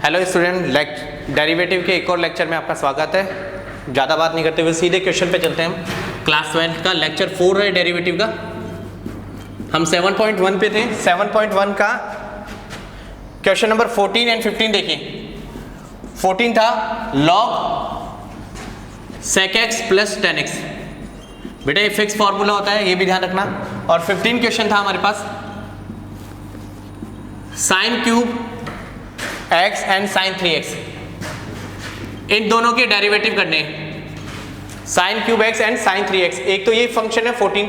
Hello student, derivative के एक और लेक्चर में आपका स्वागत है। ज़्यादा बात नहीं करते हुए सीधे क्वेश्चन पे चलते हैं हम। क्लास 12 का लेक्चर 4 है डेरिवेटिव का। हम 7.1 पे थे। 7.1 का क्वेश्चन नंबर 14 एंड 15 देखिए। 14 था log sec x plus tan x। बेटा ये फिक्स फॉर्मूला होता है, ये भी ध्यान रखना। और 15 क्वेश्चन था हमारे पास sine cube x and sine 3x, इन दोनों के डेरिवेटिव करने हैं। Sine cube x and sine 3x। एक तो ये फंक्शन है 14,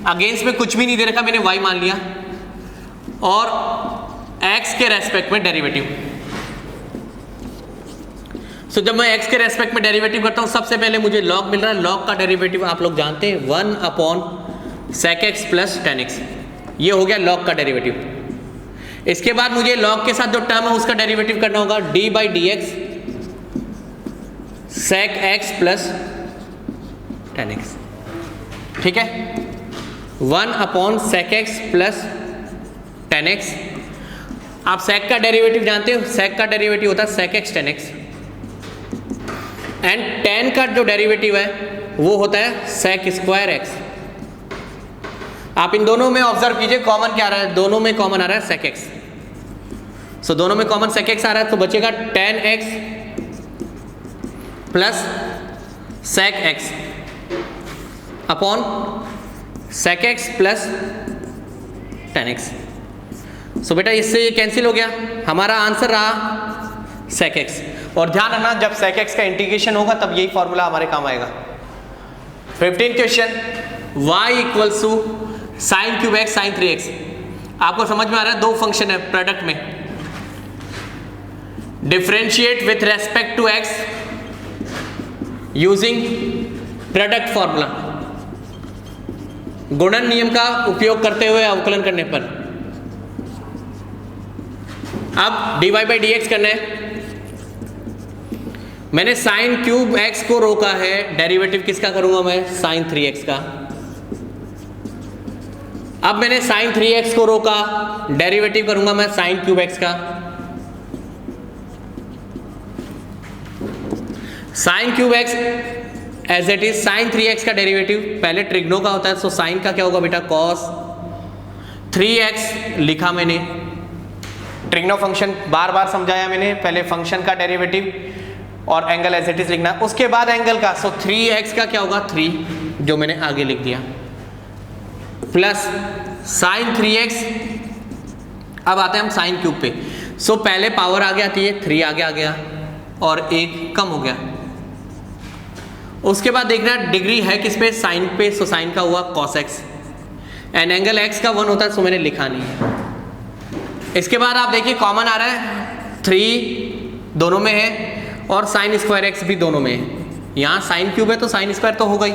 अगेंस्ट में कुछ भी नहीं दे रखा, मैंने y मान लिया, और x के रेस्पेक्ट में डेरिवेटिव। सो जब मैं x के रेस्पेक्ट में डेरिवेटिव करता हूं, सबसे पहले मुझे log मिल रहा है। log का डेरिवेटिव आप लोग जानते हैं 1/sec x plus tan x। ये हो गया log का डेरिवेटिव। इसके बाद मुझे log के साथ जो टर्म है उसका डेरिवेटिव करना होगा d by D x sec x plus tan x। ठीक है, 1/sec x plus tan x। आप sec का डेरिवेटिव जानते हो, sec का डेरिवेटिव होता है sec x tan x, and tan का जो डेरिवेटिव है वो होता है sec स्क्वायर x। आप इन दोनों में ऑब्जर्व कीजिए, कॉमन क्या आ रहा है, दोनों में कॉमन आ रहा है sec x। सो दोनों में कॉमन sec x आ रहा है, तो बचेगा tan x plus sec x upon sec x plus tan x। सो बेटा इससे ये कैंसिल हो गया, हमारा आंसर रहा sec x। और ध्यान रखना, जब sec x का इंटीग्रेशन होगा तब यही फॉर्मूला हमारे काम आएगा। 15 question y equals to sine cube x sine 3x। आपको समझ में आ रहा है, दो फंक्शन है प्रोडक्ट में। Differentiate with respect to x using product formula, गुणन नियम का उपयोग करते हुए अवकलन करने पर। अब dy बाई डी एक्स करना है। मैंने साइन क्यूब x को रोका है, डेरिवेटिव किसका करूंगा मैं, साइन 3x का। अब मैंने साइन 3x को रोका, डेरिवेटिव करूंगा मैं साइन क्यूब x का। Sine cube x as it is sine 3x का डेरिवेटिव पहले ट्रिग्नो का होता है, सो साइन का क्या होगा बेटा, कॉस 3x लिखा मैंने। ट्रिग्नो फंक्शन बार बार समझाया मैंने, पहले फंक्शन का डेरिवेटिव और एंगल एज इट इज लिखना, उसके बाद एंगल का। सो 3x का क्या होगा 3, जो मैंने आगे लिख दिया, प्लस साइन 3x। अब आते हैं हम साइन क्यूब पे। सो पहले पावर आगे आती है, 3 आगे आ गया और 1 कम हो गया। उसके बाद देखना डिग्री है किस पे, साइन पे, सो साइन का हुआ cos x, and angle x का 1 होता है, सो मैंने लिखा नहीं है। इसके बाद आप देखिए कॉमन आ रहा है, 3 दोनों में है और साइन स्क्वायर x भी दोनों में है। यहाँ साइन क्यूब है तो साइन स्क्वायर तो होगा ही,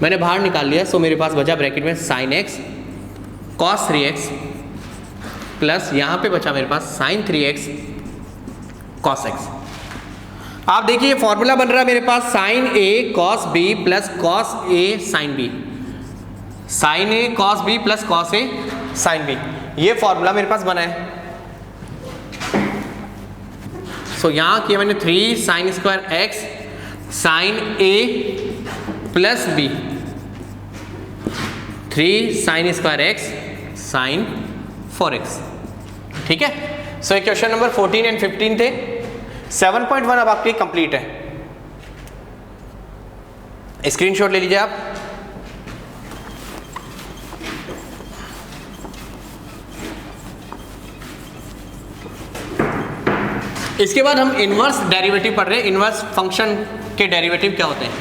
मैंने बाहर निकाल लिया। सो मेरे पास बचा ब्रैकेट में sign x cos 3x plus यहाँ पे बचा मेरे पास साइन 3x cos x। आप देखिए फॉर्मूला बन रहा है मेरे पास sine a cos b plus cos a sine b, sine a cos b plus cos a sine b, ये फॉर्मूला मेरे पास बना है। सो यहाँ किया मैंने 3 sine square x sine a plus b, 3 sine square x sine 4x। ठीक है, सो ये क्वेश्चन नंबर 14 एंड 15 थे। 7.1 अब आपकी कंप्लीट है। स्क्रीनशॉट ले लीजिए आप। इसके बाद हम इनवर्स डेरिवेटिव पढ़ रहे हैं। इनवर्स फंक्शन के डेरिवेटिव क्या होते हैं।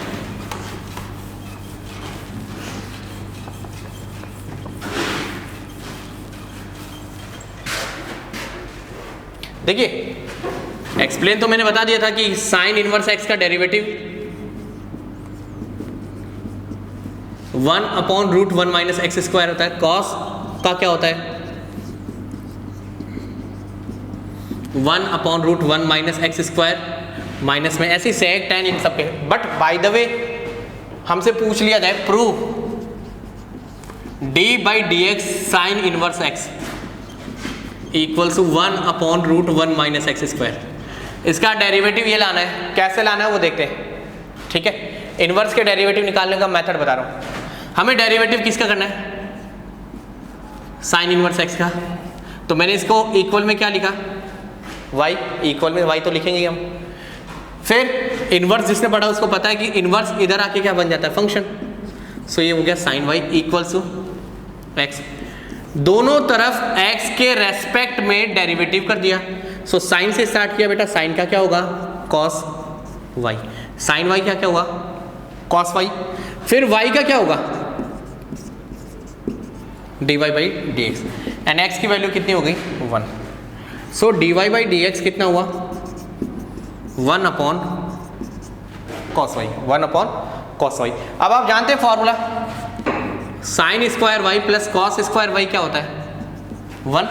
देखिए एक्सप्लेन तो मैंने बता दिया था कि साइन इनवर्स एक्स का डेरिवेटिव 1/√1 माइनस एक्स स्क्वायर होता है। कॉस का क्या होता है, 1/√1 माइनस एक्स स्क्वायर, माइनस में ऐसे सेक टैन इन सब पे। बट बाय द वे हमसे पूछ लिया जाए prove d by D x sine inverse x equals to 1/√1 minus x square. इसका डेरिवेटिव ये लाना है, कैसे लाना है वो देखते हैं, ठीक है। इनवर्स के डेरिवेटिव निकालने का मेथड बता रहा हूँ। हमें डेरिवेटिव किसका करना है, साइन इनवर्स एक्स का। तो मैंने इसको इक्वल में क्या लिखा, y, इक्वल में y तो लिखेंगे हम। फिर इनवर्स जिसने पढ़ा उसको पता है कि इनवर्स इधर आके क्या बन जाता है, फंक्शन। सो ये हो गया sine y equals to x. दोनों तरफ x के रेस्पेक्ट में डेरिवेटिव कर दिया। सो साइन से स्टार्ट किया बेटा, साइन का क्या होगा, कॉस y। साइन y क्या हुआ, कॉस y। फिर y का क्या होगा, dy by D x. And x की वैल्यू कितनी हो गई, 1। सो dy बाई डी एक्स कितना हुआ, 1 upon cos y, 1 upon cos y। अब आप जानते हैं formula, sign square y plus cos square y क्या होता है, 1।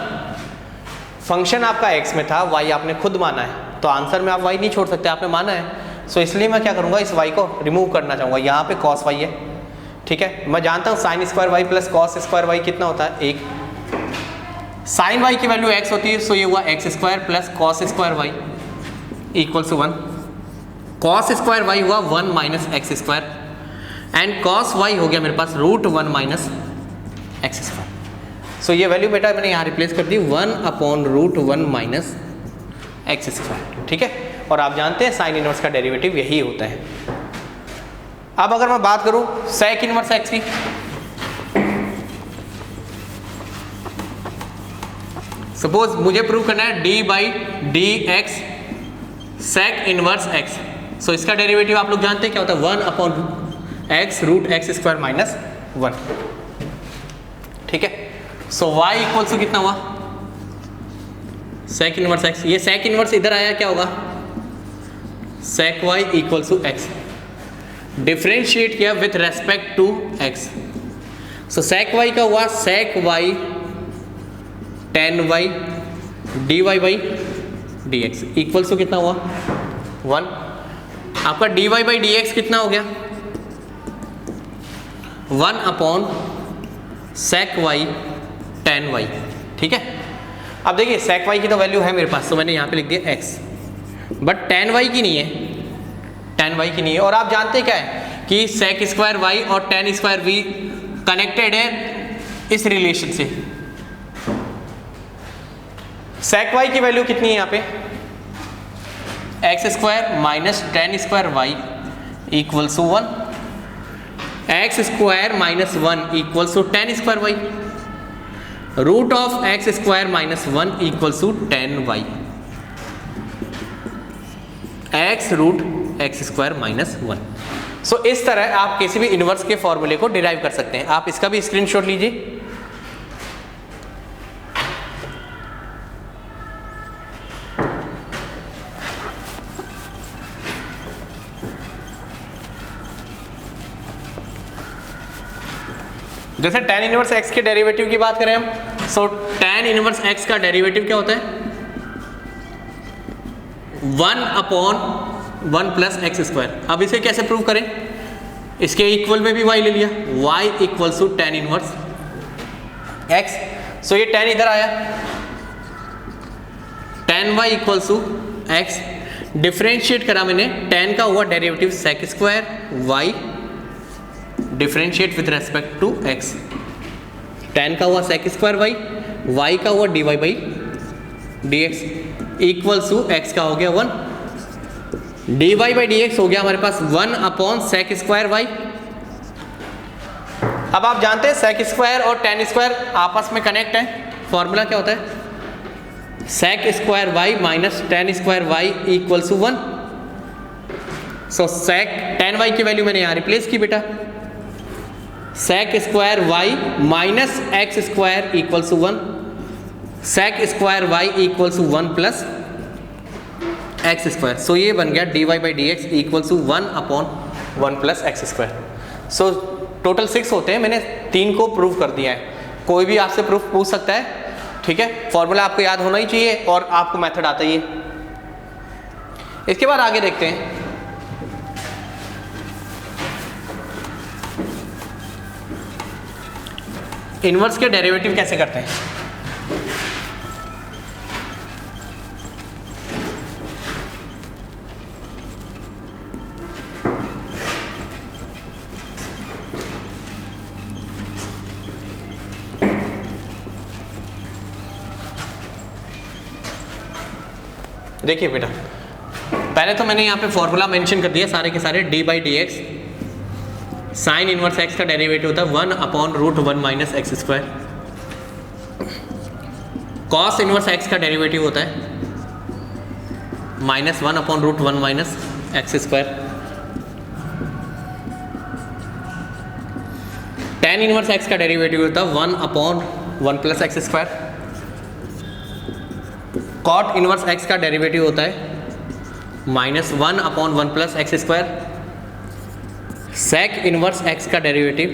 फंक्शन आपका x में था, y आपने खुद माना है, तो आंसर में आप y नहीं छोड़ सकते, आपने माना है। सो इसलिए मैं क्या करूंगा, इस y को रिमूव करना चाहूंगा। यहाँ पे कॉस y है, ठीक है। मैं जानता हूँ sine square y plus cos square y कितना होता है, 1। साइन y की वैल्यू x होती है, सो ये हुआ x square plus cos square y equals to 1। Cos square y हुआ 1 minus x square, and cos y हो गया मेरे पास root 1 minus x square. So ये वैल्यू बेटा मैंने यहाँ रिप्लेस कर दी, 1 upon root 1 minus x square, ठीक है। और आप जानते हैं साइन इनवर्स का डेरिवेटिव यही होता है। अब अगर मैं बात करूं सेक इनवर्स एक्स की, सपोज मुझे प्रूव करना है D by D X sec inverse X. So इसका डेरिवेटिव आप लोग जानते हैं क्या होता है, 1 upon x root x square minus 1, ठीक है। सो y इक्वल्स टू कितना हुआ, सेक इनवर्स एक्स। ये सेक इनवर्स इधर आया, क्या होगा, sec y equals to x. Differentiate किया with respect to x। So sec y का हुआ sec y tan y dy by dx equals to कितना हुआ, 1। आपका dy बाई dx कितना हो गया, 1 upon sec y tan y, ठीक है। अब देखिए सेक y की तो वैल्यू है मेरे पास, तो मैंने यहाँ पे लिख दिया x, बट tan y की नहीं है, tan y की नहीं है। और आप जानते क्या है कि सेक स्क्वायर y और tan स्क्वायर v कनेक्टेड है इस रिलेशन से। सेक y की वैल्यू कितनी है यहाँ पे, x square minus tan square y equals to 1, x square minus 1 equals to tan square y, root of x square minus 1 equals to tan y, x root x square minus 1। So इस तरह आप किसी भी inverse के फॉर्मूले को derive कर सकते हैं। आप इसका भी स्क्रीनशॉट लीजिए। जैसे tan इनवर्स x के डेरिवेटिव की बात करें हम, सो tan इनवर्स x का डेरिवेटिव क्या होता है, 1 अपॉन 1 प्लस एक्स स्क्वायर। अब इसे कैसे प्रूव करें, इसके इक्वल में भी y ले लिया, y equals to tan inverse x। So ये tan इधर आया, tan y equals to x। Differentiate करा मैंने, tan का हुआ derivative sec square y differentiate with respect to x। tan का हुआ sec स्क्वायर y का हुआ dy by dx equals to x का हो गया 1, dy बाई dx हो गया हमारे पास 1 अपॉन सेक स्क्वायर y। अब आप जानते हैं सेक स्क्वायर और tan स्क्वायर आपस में कनेक्ट है, फॉर्मूला क्या होता है, sec square y minus tan square y equals to 1। So sec tan y की वैल्यू मैंने यहाँ रिप्लेस की बेटा, sec square y minus x square equals to 1, sec square y equals to 1 plus x square. So ये बन गया dy by D x equals to 1 upon 1 plus x square. So total 6 होते हैं, मैंने 3 को प्रूव कर दिया है। कोई भी आपसे प्रूफ पूछ सकता है, ठीक है। फॉर्मूला आपको याद होना ही चाहिए और आपको मेथड आता ही है। इसके बाद आगे देखते हैं, इनवर्स के डेरिवेटिव कैसे करते हैं। देखिए बेटा, पहले तो मैंने यहाँ पे फॉर्मूला मेंशन कर दिया सारे के सारे, D by D x sine inverse x का डेरिवेटिव होता है 1/√1 minus x square. Cos inverse x का डेरिवेटिव होता है -1/√1 minus x square. tan inverse x का डेरिवेटिव होता है 1/1 plus x square. cot inverse x का डेरिवेटिव होता है -1/1 plus x square. sec inverse x का derivative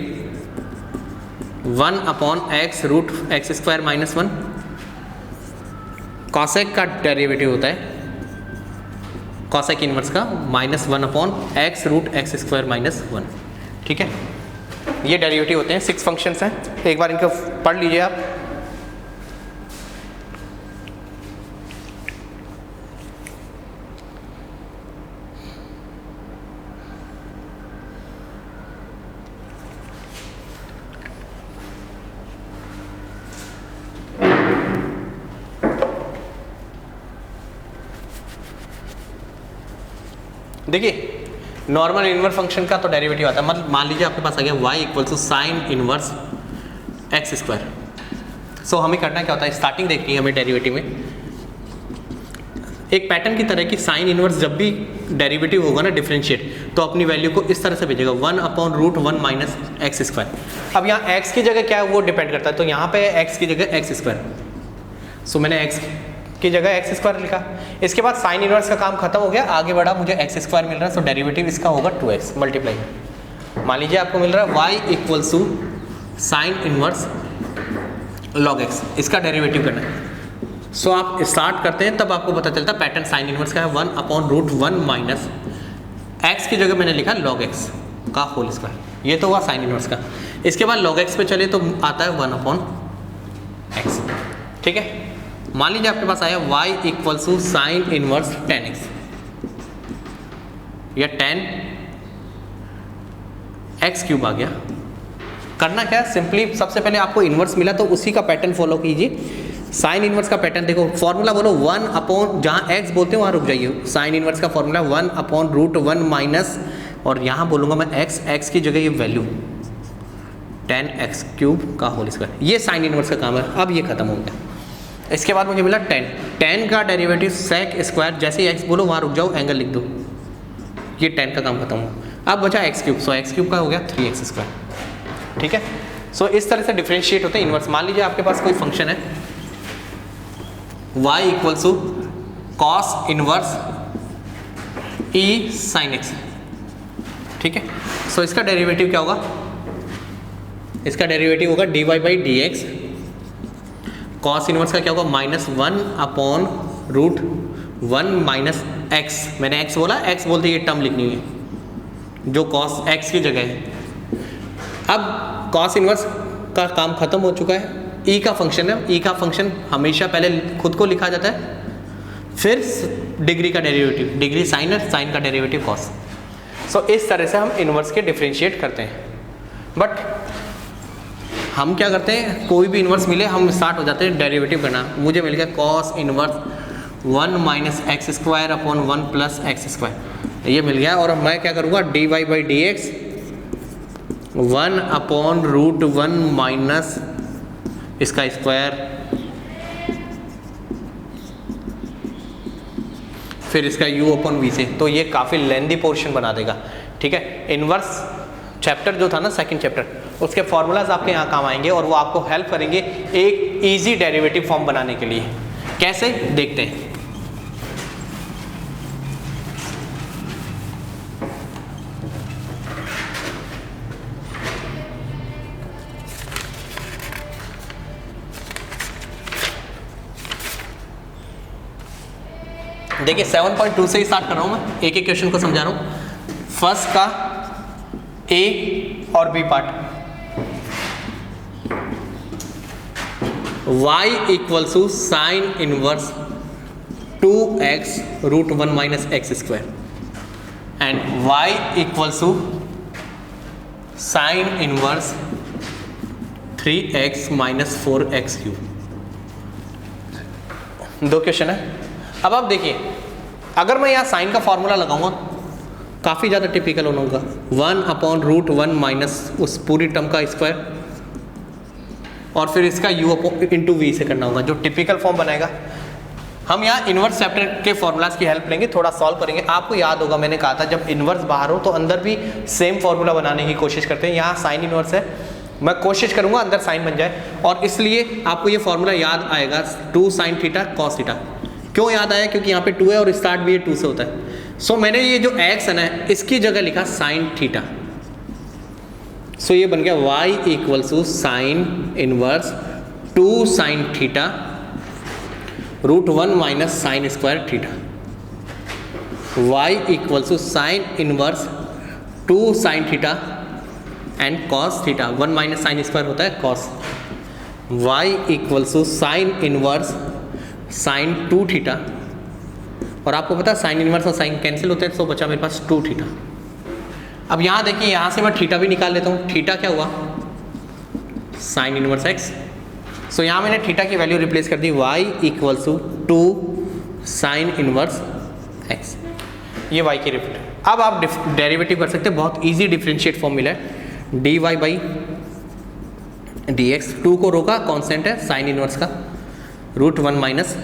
1/x√x square minus 1। cosec का डेरिवेटिव होता है cosec इनवर्स का -1/x√x स्क्वायर माइनस 1। ठीक है, ये डेरिवेटिव होते हैं, 6 फंक्शंस हैं, एक बार इनको पढ़ लीजिए आप। देखिए, नॉर्मल इनवर्स फंक्शन का तो डेरिवेटिव आता है, मतलब मान लीजिए आपके पास आ गया y equal to sine inverse x square. So हमें करना क्या होता है, स्टार्टिंग देखनी है हमें डेरिवेटिव में एक पैटर्न की तरह की, साइन इनवर्स जब भी डेरिवेटिव होगा ना डिफरेंशिएट, तो अपनी वैल्यू को इस तरह से भेजेगा 1/√1 माइनस एक्स स्क्वायर। अब यहाँ x की जगह क्या है वो डिपेंड करता है, तो यहाँ पे x की जगह एक्स स्क्वायर, सो मैंने x की जगह एक्स स्क्वायर लिखा। इसके बाद साइन इनवर्स का काम खत्म हो गया, आगे बढ़ा, मुझे एक्स स्क्वायर मिल रहा है, सो डेरिवेटिव इसका होगा 2x मल्टीप्लाई। मान लीजिए आपको मिल रहा है y equals to sine inverse log x, इसका डेरिवेटिव करना है। सो आप स्टार्ट करते हैं तब आपको पता चलता है पैटर्न साइन इनवर्स का है 1/√1 माइनस एक्स की जगह मैंने लिखा लॉग x का होल स्क्वायर, ये तो हुआ साइन इनवर्स का। इसके बाद लॉग x पे चले तो आता है 1/x। ठीक है, मान लीजिए आपके पास आया y equals to sine inverse tan x या tan x क्यूब आ गया। करना क्या है, सिंपली सबसे पहले आपको इनवर्स मिला तो उसी का पैटर्न फॉलो कीजिए। साइन इनवर्स का पैटर्न देखो, फॉर्मूला बोलो 1/, जहाँ x बोलते हैं वहाँ रुक जाइए। साइन इनवर्स का फॉर्मूला 1/√1 माइनस, और यहाँ बोलूँगा मैं x की जगह ये वैल्यू tan x क्यूब का होल स्क्वायर, ये साइन इनवर्स का काम है। अब ये खत्म हो गया। इसके बाद मुझे मिला tan का डेरिवेटिव sec स्क्वायर, जैसे ही x बोलो वहाँ रुक जाओ, एंगल लिख दो, ये tan का काम खत्म हुआ। अब बचा x क्यूब, सो x क्यूब का हो गया 3x स्क्वायर। ठीक है, सो इस तरह से डिफरेंशिएट होते हैं इनवर्स। मान लीजिए आपके पास कोई फंक्शन है y equals to cos inverse e sine x। ठीक है, सो इसका डेरिवेटिव क्या होगा, इसका डेरिवेटिव होगा dy by D x. Cos inverse का क्या होगा, -1/√1 माइनस x। मैंने x बोला, x बोलते ये टर्म लिखनी है जो कॉस x की जगह है। अब कॉस इनवर्स का काम खत्म हो चुका है, e का फंक्शन है, e का फंक्शन हमेशा पहले खुद को लिखा जाता है, फिर डिग्री का डेरिवेटिव, डिग्री साइन है, साइन का डेरिवेटिव कॉस। सो इस तरह से हम इनवर्स के डिफरेंशिएट करते हैं। बट हम क्या करते हैं, कोई भी इनवर्स मिले हम स्टार्ट हो जाते हैं डेरिवेटिव करना। मुझे मिल गया cos inverse 1 minus x square upon 1 plus x square, ये मिल गया। और मैं क्या करूँगा, dy by D x 1/√1 minus इसका स्क्वायर, फिर इसका u अपॉन v से, तो ये काफ़ी लेंदी पोर्शन बना देगा। ठीक है, इनवर्स चैप्टर जो था ना सेकंड चैप्टर, उसके फॉर्मूलाज आपके यहाँ काम आएंगे और वो आपको हेल्प करेंगे एक इजी डेरिवेटिव फॉर्म बनाने के लिए। कैसे देखते हैं। देखिए 7.2 से ही स्टार्ट कर रहा हूँ मैं, एक एक क्वेश्चन को समझा रहा हूँ। फर्स्ट का ए और B part, y equals to sine inverse 2x√1 minus x square and y equals to sine inverse 3x minus 4x cube. दो क्वेश्चन है। अब आप देखिए, अगर मैं यहाँ साइन का फॉर्मूला लगाऊंगा काफ़ी ज़्यादा टिपिकल होगा, 1/√1 माइनस उस पूरी टर्म का स्क्वायर और फिर इसका u इंटू वी से करना होगा, जो टिपिकल फॉर्म बनाएगा। हम यहाँ इन्वर्स चैप्टर के फॉर्मूलाज की हेल्प लेंगे, थोड़ा सॉल्व करेंगे। आपको याद होगा मैंने कहा था जब इन्वर्स बाहर हो तो अंदर भी सेम फॉर्मूला बनाने की कोशिश करते हैं। यहाँ साइन इन्वर्स है, मैं कोशिश करूँगा अंदर साइन बन जाए, और इसलिए आपको ये फॉर्मूला याद आएगा 2 sin थीटा cos थीटा। क्यों याद आया? क्योंकि यहाँ पे 2 है और स्टार्ट भी 2 से होता है। सो मैंने ये जो x है ना, इसकी जगह लिखा sin थीटा। सो ये बन गया y = sin inverse 2 sin theta √1 minus sine square theta. y = sin inverse 2 sin theta and cos theta, 1 minus sine square होता है cos। y = sin inverse sin 2 theta, और आपको पता है साइन इनवर्स और साइन कैंसिल होते हैं, तो बचा मेरे पास 2 थीटा। अब यहाँ देखिए, यहाँ से मैं थीटा भी निकाल लेता हूँ। थीटा क्या हुआ? Sine inverse x। सो यहाँ मैंने थीटा की वैल्यू रिप्लेस कर दी, y = 2 साइन इनवर्स x। ये y की रिप्रेजेंट। अब आप डेरिवेटिव कर सकते हैं, बहुत इजी डिफरेंशिएट फॉर्म मिला है, dy/dx। 2 को रोका, कांस्टेंट है साइन इनवर्स का, √1 माइनस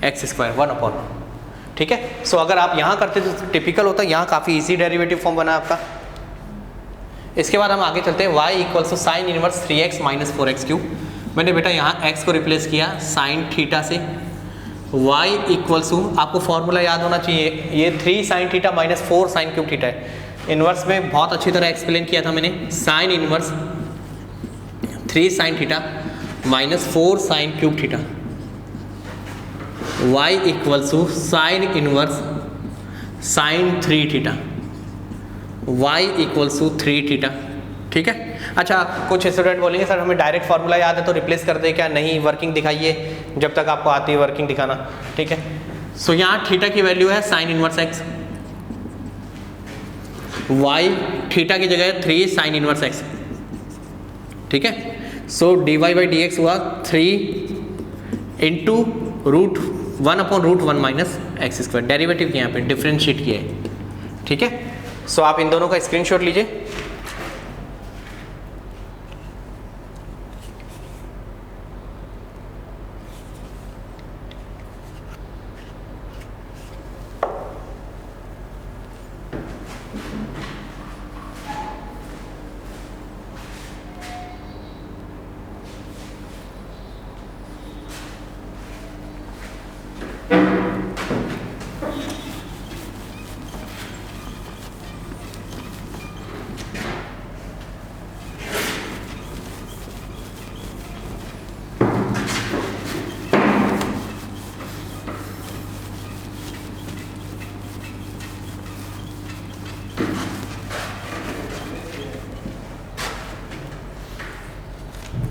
x² 1/। ठीक है। सो अगर आप यहाँ करते तो टिपिकल होता, यहाँ काफ़ी इजी डेरिवेटिव फॉर्म बना आपका। इसके बाद हम आगे चलते हैं, y = sin inverse 3x - 4x³। मैंने बेटा यहाँ x को रिप्लेस किया साइन थीटा से। y = आपको फॉर्मूला याद होना चाहिए, ये 3 sin थीटा - 4 sin³ थीटा है। इनवर्स में बहुत अच्छी तरह एक्सप्लेन किया था मैंने, sine inverse 3 sin theta - 4 sin³ theta. y = sine inverse sine 3 theta, y = 3 theta. ठीक है। अच्छा, कुछ स्टूडेंट बोलेंगे सर हमें डायरेक्ट फार्मूला याद है तो रिप्लेस कर दे क्या? नहीं, वर्किंग दिखाइए, जब तक आपको आती है वर्किंग दिखाना। ठीक है। सो यहाँ थीटा की वैल्यू है sine inverse x, y theta की जगह है 3 sin इनवर्स x। ठीक है। सो dy/dx हुआ 3 × √1/√1 माइनस x²। डेरिवेटिव यहाँ पे डिफरेंशिएट किया है। ठीक है। सो आप इन दोनों का स्क्रीनशॉट लीजिए।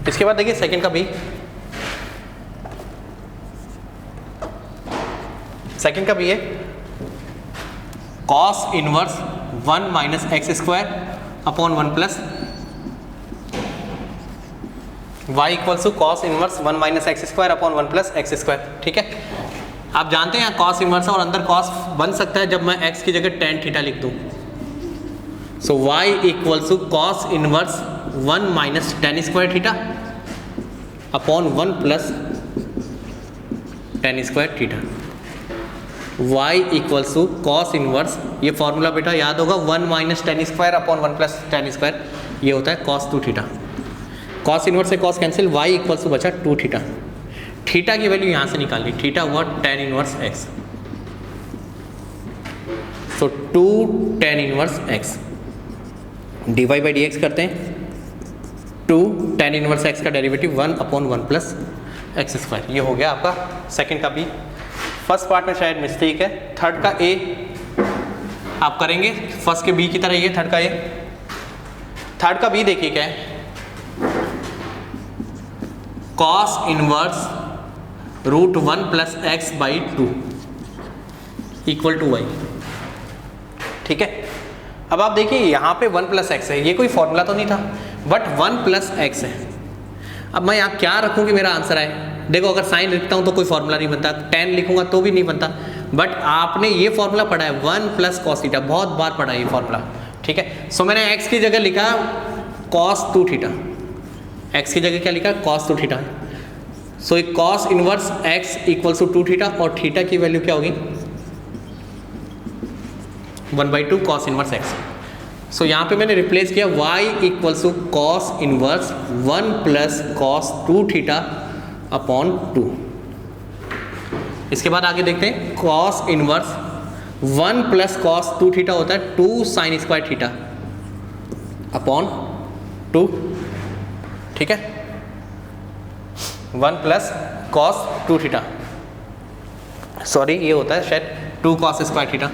इसके बाद देखिए सेकंड का भी, सेकंड का भी है cos inverse 1 minus x² upon 1 plus y = cos inverse 1 minus x² upon 1 plus x²। ठीक है। आप जानते हैं cos इनवर्स और अंदर cos बन सकता है जब मैं x की जगह tan थीटा लिख दूं। सो y = cos inverse 1 minus tan² theta upon 1 plus tan² theta. y = cos inverse, ये फॉर्मूला बेटा याद होगा, 1 minus tan² upon 1 plus tan², ये होता है cos 2 थीटा। cos इनवर्स से cos कैंसिल, y = बचा 2 थीटा। थीटा की वैल्यू यहाँ से निकाल ली, थीटा हुआ tan इनवर्स x। सो 2 tan इनवर्स x dy/dx करते हैं, 2 tan इनवर्स x का डेरिवेटिव 1/1 प्लस x²। ये हो गया आपका सेकंड का बी। फर्स्ट पार्ट में शायद मिस्टेक है, थर्ड का ए आप करेंगे फर्स्ट के बी की तरह, ये थर्ड का ए। थर्ड का बी देखिए क्या है, cos inverse √1 plus x/2 = y। ठीक है। अब आप देखिए यहाँ पे 1 प्लस x है, ये कोई फॉर्मूला तो नहीं था, बट 1 प्लस x है। अब मैं यहाँ क्या रखूँ कि मेरा आंसर आए? देखो अगर साइन लिखता हूँ तो कोई फॉर्मूला नहीं बनता, tan लिखूंगा तो भी नहीं बनता, बट आपने ये फॉर्मूला पढ़ा है 1 प्लस कॉस थीटा, बहुत बार पढ़ा है ये फॉर्मूला, ठीक है। सो मैंने x की जगह लिखा cos 2 थीटा, x की जगह क्या लिखा cos 2 थीटा। सो एक cos inverse x equals to 2 theta और थीटा की वैल्यू क्या होगी 1/2 cos इनवर्स x। सो यहाँ पे मैंने रिप्लेस किया y equals to cos inverse 1 plus cos 2 theta upon 2। इसके बाद आगे देखते हैं cos inverse 1 plus cos 2 theta होता है 2 साइन स्क्वायर थीटा अपॉन 2, ठीक है। 1 प्लस cos 2 थीटा, सॉरी ये होता है शायद 2 cos square theta,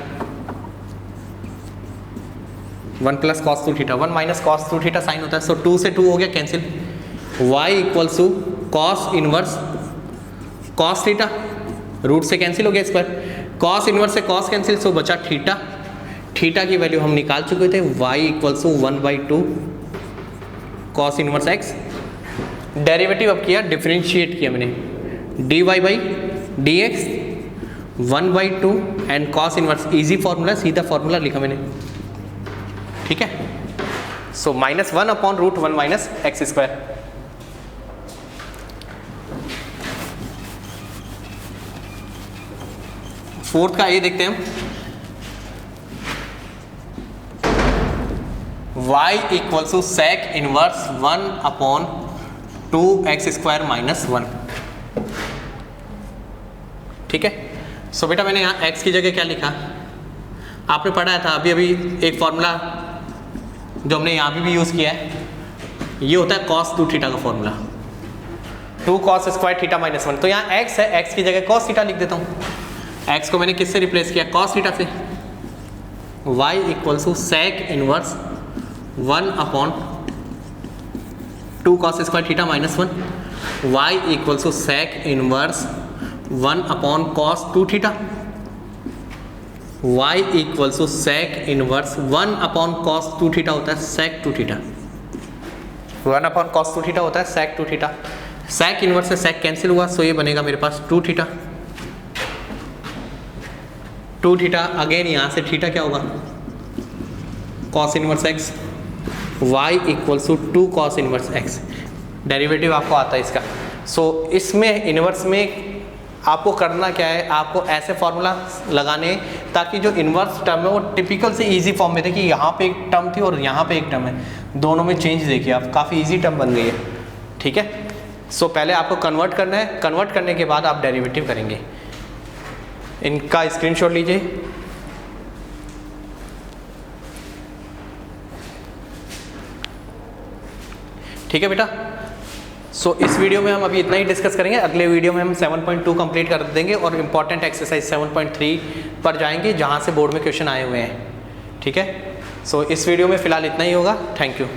1 plus cos 2 theta, 1 minus cos 2 theta sine होता है। सो 2 से 2 हो गया cancel, y equals to cos inverse cos theta, root से कैंसिल हो गया स्क्वायर, cos इनवर्स से cos कैंसिल, सो बचा थीटा। थीटा की वैल्यू हम निकाल चुके थे, y equals to 1/2 cos inverse x। Derivative अब किया, डिफरेंशिएट किया मैंने, dy by dx 1/2 and cos inverse, easy formula, सीधा फार्मूला लिखा मैंने, ठीक है। So -1 upon √1 minus x square. Fourth का ये देखते हैं हम, y equals to sec inverse 1 upon 2x square minus 1, ठीक है। सो बेटा मैंने यहाँ x की जगह क्या लिखा, आपने पढ़ा था अभी अभी एक फॉर्मूला जो हमने यहाँ भी यूज़ किया है, ये होता है cos 2 थीटा का formula, 2 cos square theta minus 1। तो यहाँ x है, x की जगह cos थीटा लिख देता हूँ। x को मैंने किससे रिप्लेस किया, cos थीटा से। y equals to sec inverse 1 upon 2 cos square theta minus 1, y equals to sec inverse 1 upon cos 2 theta, y equals to sec inverse 1 upon cos 2 theta होता है sec 2 theta, 1 upon cos 2 theta होता है sec 2 theta. sec inverse से sec cancel हुआ, so ये बनेगा मेरे पास 2 theta, 2 theta. Again यहाँ से थीटा क्या होगा cos inverse x, y equals to 2 cos inverse x। Derivative आपको आता है इसका। सो इसमें इनवर्स में आपको करना क्या है, आपको ऐसे फॉर्मूला लगाने ताकि जो इन्वर्स टर्म है वो टिपिकल से इजी फॉर्म में, देखिए यहाँ पे एक टर्म थी और यहाँ पे एक टर्म है, दोनों में चेंज देखिए आप, काफ़ी इजी टर्म बन गई है, ठीक है। सो पहले आपको कन्वर्ट करना है, कन्वर्ट करने के बाद आप डेरिवेटिव करेंगे। इनका स्क्रीनशॉट लीजिए, ठीक है बेटा। सो इस वीडियो में हम अभी इतना ही डिस्कस करेंगे, अगले वीडियो में हम 7.2 कंप्लीट कर देंगे और इम्पॉर्टेंट एक्सरसाइज 7.3 पर जाएंगे जहां से बोर्ड में क्वेश्चन आए हुए हैं, ठीक है। सो इस वीडियो में फ़िलहाल इतना ही होगा, थैंक यू।